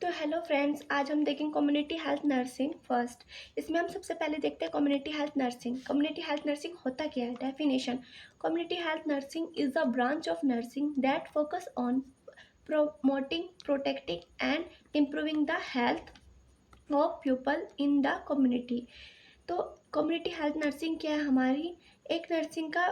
तो hello friends, आज हम देखेंगे कम्युनिटी हेल्थ नर्सिंग फर्स्ट। इसमें हम सबसे पहले देखते हैं community health nursing. Community health nursing होता क्या है? Definition: community health nursing is a branch of nursing that focus on promoting, protecting and improving the health of people in the community। तो कम्युनिटी हेल्थ नर्सिंग क्या है? हमारी एक nursing का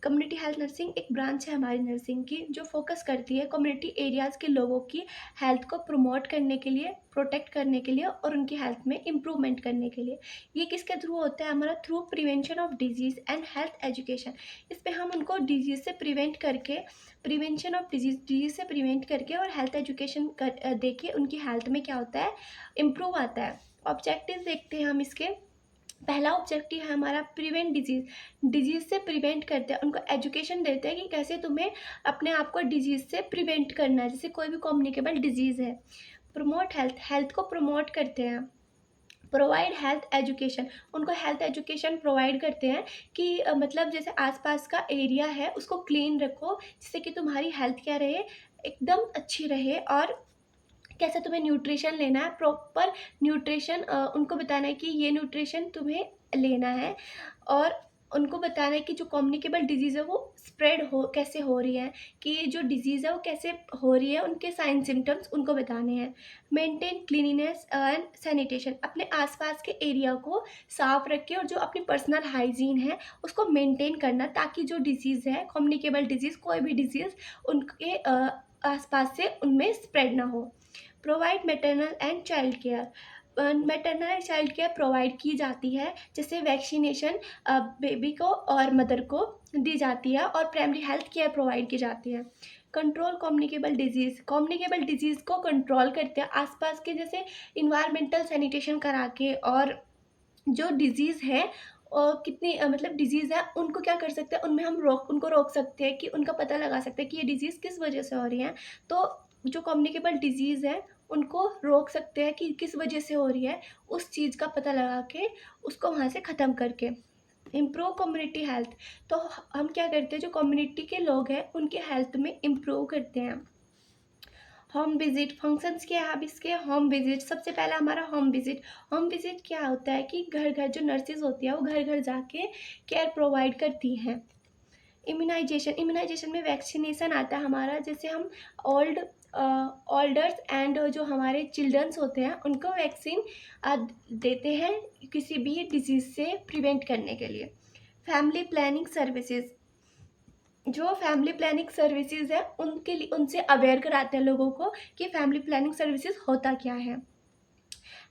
community health nursing एक ब्रांच है हमारी nursing की, जो फोकस करती है कम्युनिटी एरियाज़ के लोगों की हेल्थ को प्रमोट करने के लिए, प्रोटेक्ट करने के लिए और उनकी हेल्थ में इम्प्रूवमेंट करने के लिए। ये किसके थ्रू होता है? हमारा through prevention of disease and health education. इस पर हम उनको डिजीज़ से प्रिवेंट करके, प्रिवेंशन ऑफ डिजीज़ से प्रिवेंट करके और हेल्थ एजुकेशन कर दे के उनकी हेल्थ में क्या होता है? इम्प्रूव आता है। ऑब्जेक्टिव देखते हैं हम इसके। पहला ऑब्जेक्टिव है हमारा प्रिवेंट डिजीज़ से प्रिवेंट करते हैं, उनको एजुकेशन देते हैं कि कैसे तुम्हें अपने आप को डिजीज़ से प्रिवेंट करना है, जैसे कोई भी कम्युनिकेबल डिजीज़ है। प्रमोट हेल्थ को प्रमोट करते हैं। प्रोवाइड हेल्थ एजुकेशन, उनको हेल्थ एजुकेशन प्रोवाइड करते हैं कि मतलब जैसे आसपास का एरिया है उसको क्लीन रखो, जिससे कि तुम्हारी हेल्थ क्या रहे, एकदम अच्छी रहे। और कैसे तुम्हें न्यूट्रिशन लेना है, प्रॉपर न्यूट्रिशन उनको बताना है कि ये न्यूट्रिशन तुम्हें लेना है। और उनको बताना है कि जो कम्युनिकेबल डिजीज़ है वो स्प्रेड हो कैसे हो रही है, कि जो डिजीज़ है वो कैसे हो रही है, उनके साइन सिम्टम्स उनको बताने हैं। मेंटेन क्लीनिनेस एंड सैनिटेशन, अपने आसपास के एरिया को साफ रखें और जो अपनी पर्सनल हाइजीन है उसको मेंटेन करना, ताकि जो डिजीज़ है, कम्युनिकेबल डिजीज़, कोई भी डिजीज़ उनके आसपास से उनमें स्प्रेड ना हो। Provide maternal and child care, maternal and child care provide की जाती है, जैसे वैक्सीनेशन बेबी को और मदर को दी जाती है और प्राइमरी हेल्थ केयर प्रोवाइड की जाती है। कंट्रोल कम्युनिकेबल डिजीज़ को कंट्रोल करते हैं आसपास के, जैसे इन्वायरमेंटल सैनिटेशन करा के। और जो डिजीज़ है और कितनी मतलब डिजीज़ है उनको क्या कर सकते हैं, उनमें हम उनको रोक सकते हैं, कि उनका पता लगा सकते हैं कि ये डिजीज़ किस वजह से हो रही है। तो जो कम्युनिकेबल डिजीज़ है उनको रोक सकते हैं कि किस वजह से हो रही है, उस चीज़ का पता लगा के उसको वहाँ से ख़त्म करके। इम्प्रूव कम्युनिटी हेल्थ, तो हम क्या करते हैं, जो कम्युनिटी के लोग हैं उनके हेल्थ में इम्प्रूव करते हैं। होम विजिट फंक्शंस क्या है अब इसके? होम विजिट, सबसे पहला हमारा होम विजिट क्या होता है कि घर घर जो नर्सेज होती है वो घर घर जाके केयर प्रोवाइड करती हैं। इम्यूनाइजेशन में वैक्सीनेशन आता है हमारा, जैसे हम ओल्डर्स एंड जो हमारे चिल्ड्रंस होते हैं उनको वैक्सीन देते हैं किसी भी डिजीज़ से प्रिवेंट करने के लिए। फैमिली प्लानिंग सर्विसेज, जो फैमिली प्लानिंग सर्विसेज है उनके लिए, उनसे अवेयर कराते हैं लोगों को कि फैमिली प्लानिंग सर्विसेज होता क्या है।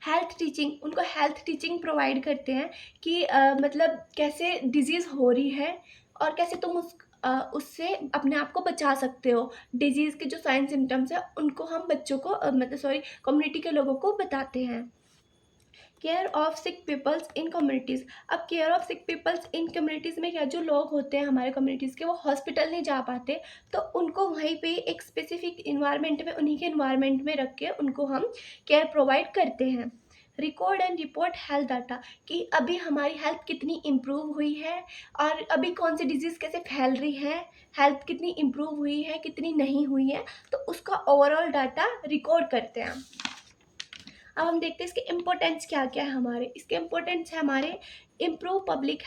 हेल्थ टीचिंग, उनको हेल्थ टीचिंग प्रोवाइड करते हैं कि मतलब कैसे डिजीज़ हो रही है और कैसे तुम उससे अपने आप को बचा सकते हो। डिजीज़ के जो साइन सिम्टम्स हैं उनको हम बच्चों को मतलब सॉरी कम्युनिटी के लोगों को बताते हैं। Care of sick peoples in communities, अब care of sick peoples in communities में क्या, जो लोग होते हैं हमारे कम्युनिटीज़ के वो हॉस्पिटल नहीं जा पाते, तो उनको वहीं पे एक स्पेसिफिक इन्वायरमेंट में, उन्हीं के इन्वायरमेंट में रख के उनको हम केयर प्रोवाइड करते हैं। Record and report health data, कि अभी हमारी हेल्थ कितनी इम्प्रूव हुई है और अभी कौन सी डिजीज़ कैसे फैल रही है, हेल्थ कितनी इम्प्रूव हुई है कितनी नहीं हुई है, तो उसका ओवरऑल डाटा रिकॉर्ड करते हैं। अब हम देखते हैं इसके इम्पोर्टेंस क्या क्या है हमारे। इसके इम्पोर्टेंस है हमारे इम्प्रूव पब्लिक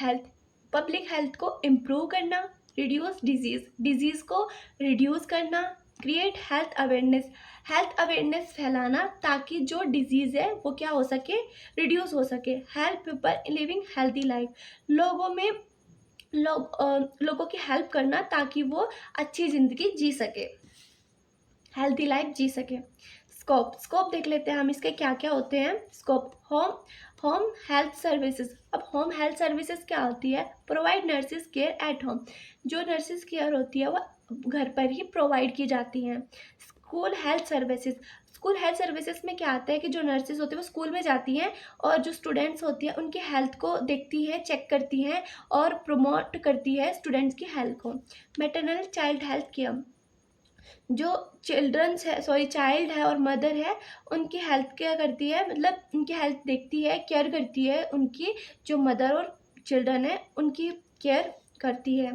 हेल्थ को इम्प्रूव करना, रिड्यूस डिजीज़ को रिड्यूस करना, क्रिएट हेल्थ अवेयरनेस फैलाना, ताकि जो डिजीज़ है वो क्या हो सके, रिड्यूस हो सके। Help people living healthy life, लोगों में लोगों की हेल्प करना ताकि वो अच्छी ज़िंदगी जी सके, हेल्दी लाइफ जी सके। स्कोप देख लेते हैं हम इसके क्या क्या होते हैं। स्कोप: होम हेल्थ सर्विसेज, अब होम हेल्थ सर्विसेज क्या होती है? Provide nurses care at home, जो नर्सिस केयर होती है वो घर पर ही प्रोवाइड की जाती हैं। स्कूल हेल्थ सर्विसेज में क्या आता है कि जो नर्सिस होती है वो स्कूल में जाती हैं और जो स्टूडेंट्स होती हैं उनकी हेल्थ को देखती हैं, चेक करती हैं और प्रमोट करती है स्टूडेंट्स की हेल्थ को। मैटरनल चाइल्ड हेल्थ केयर, जो चिल्ड्रंस है सॉरी चाइल्ड है और मदर है उनकी हेल्थ क्या करती है, मतलब उनकी हेल्थ देखती है, केयर करती है, उनकी जो मदर और चिल्ड्रन है उनकी केयर करती है।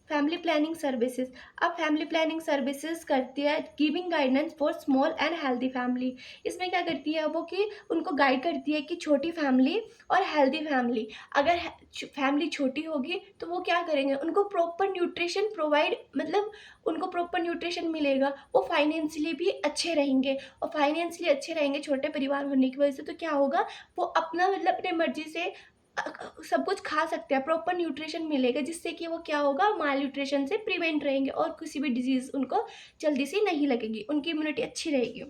Family planning services. अब फैमिली प्लानिंग सर्विसेज करती है giving guidance for small and healthy family. इसमें क्या करती है वो कि उनको गाइड करती है कि छोटी फैमिली और हेल्दी फैमिली, अगर फैमिली छोटी होगी तो वो क्या करेंगे, उनको प्रॉपर न्यूट्रिशन प्रोवाइड, मतलब उनको प्रॉपर न्यूट्रिशन मिलेगा, वो फाइनेंशियली भी अच्छे रहेंगे, और फाइनेंशियली अच्छे रहेंगे छोटे परिवार होने की वजह से, तो क्या होगा, वो अपना मतलब अपने मर्जी से सब कुछ खा सकते हैं, प्रॉपर न्यूट्रिशन मिलेगा, जिससे कि वो क्या होगा, माल न्यूट्रिशन से प्रिवेंट रहेंगे और किसी भी डिजीज़ उनको जल्दी से नहीं लगेगी, उनकी इम्यूनिटी अच्छी रहेगी।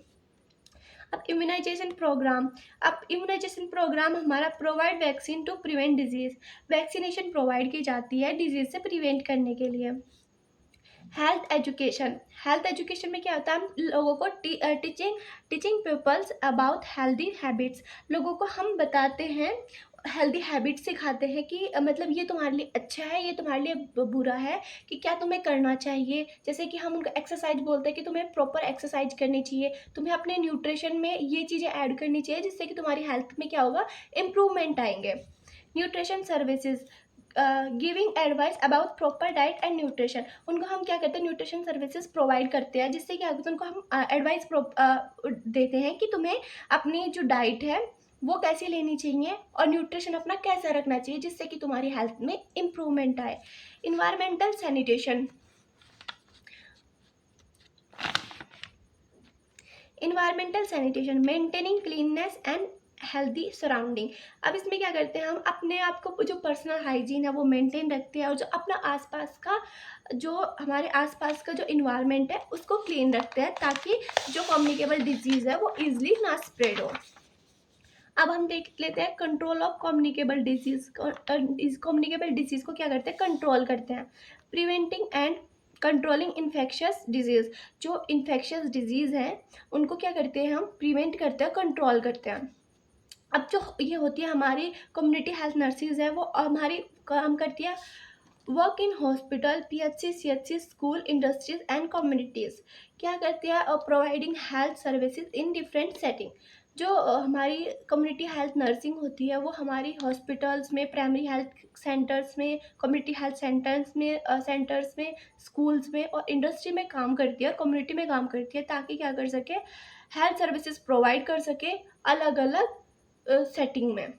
अब इम्यूनाइजेशन प्रोग्राम। अब इम्यूनाइजेशन प्रोग्राम हमारा provide vaccine to prevent disease. Vaccination provide की जाती है डिजीज़ से प्रिवेंट करने के लिए। Health education. हेल्थ एजुकेशन में क्या होता है, हम लोगों को teaching teaching peoples about healthy habits. लोगों को हम बताते हैं, हेल्दी हैबिट्स सिखाते हैं कि मतलब ये तुम्हारे लिए अच्छा है, ये तुम्हारे लिए बुरा है, कि क्या तुम्हें करना चाहिए। जैसे कि हम उनको एक्सरसाइज बोलते हैं कि तुम्हें प्रॉपर एक्सरसाइज करनी चाहिए, तुम्हें अपने न्यूट्रिशन में ये चीज़ें ऐड करनी चाहिए, जिससे कि तुम्हारी हेल्थ में क्या होगा, इम्प्रूवमेंट आएंगे। Nutrition services, giving advice about proper diet and nutrition. उनको हम क्या करते हैं, न्यूट्रिशन सर्विसेज प्रोवाइड करते हैं, जिससे क्या होता है, उनको हम एडवाइस देते हैं कि तुम्हें अपनी जो डाइट है वो कैसी लेनी चाहिए और न्यूट्रिशन अपना कैसा रखना चाहिए, जिससे कि तुम्हारी हेल्थ में इम्प्रूवमेंट आए। Environmental sanitation. Environmental sanitation, maintaining cleanliness and healthy surrounding. अब इसमें क्या करते हैं, हम अपने आप को जो पर्सनल हाइजीन है वो मेंटेन रखते हैं, और जो अपना आसपास का, जो हमारे आसपास का जो इन्वायरमेंट है उसको क्लीन रखते हैं, ताकि जो कम्युनिकेबल डिजीज़ है वो ईजिली ना स्प्रेड हो। अब हम देख लेते हैं control of communicable disease. Communicable disease को क्या करते हैं, कंट्रोल करते हैं। Preventing and controlling infectious disease. जो इन्फेक्शियस डिजीज़ हैं उनको क्या करते हैं, हम प्रिवेंट करते हैं, कंट्रोल करते हैं। अब जो ये होती है हमारी कम्युनिटी हेल्थ नर्सेज है, वो हमारी काम करती है, work in hospital, PHC, CHC, school, industries and communities. क्या करती है, providing health services in different setting. जो हमारी कम्युनिटी हेल्थ नर्सिंग होती है वो हमारी हॉस्पिटल्स में, प्राइमरी हेल्थ सेंटर्स में, कम्युनिटी हेल्थ सेंटर्स में, स्कूल्स में और इंडस्ट्री में काम करती है और कम्युनिटी में काम करती है, ताकि क्या कर सके, हेल्थ सर्विसेज प्रोवाइड कर सके अलग अलग सेटिंग में।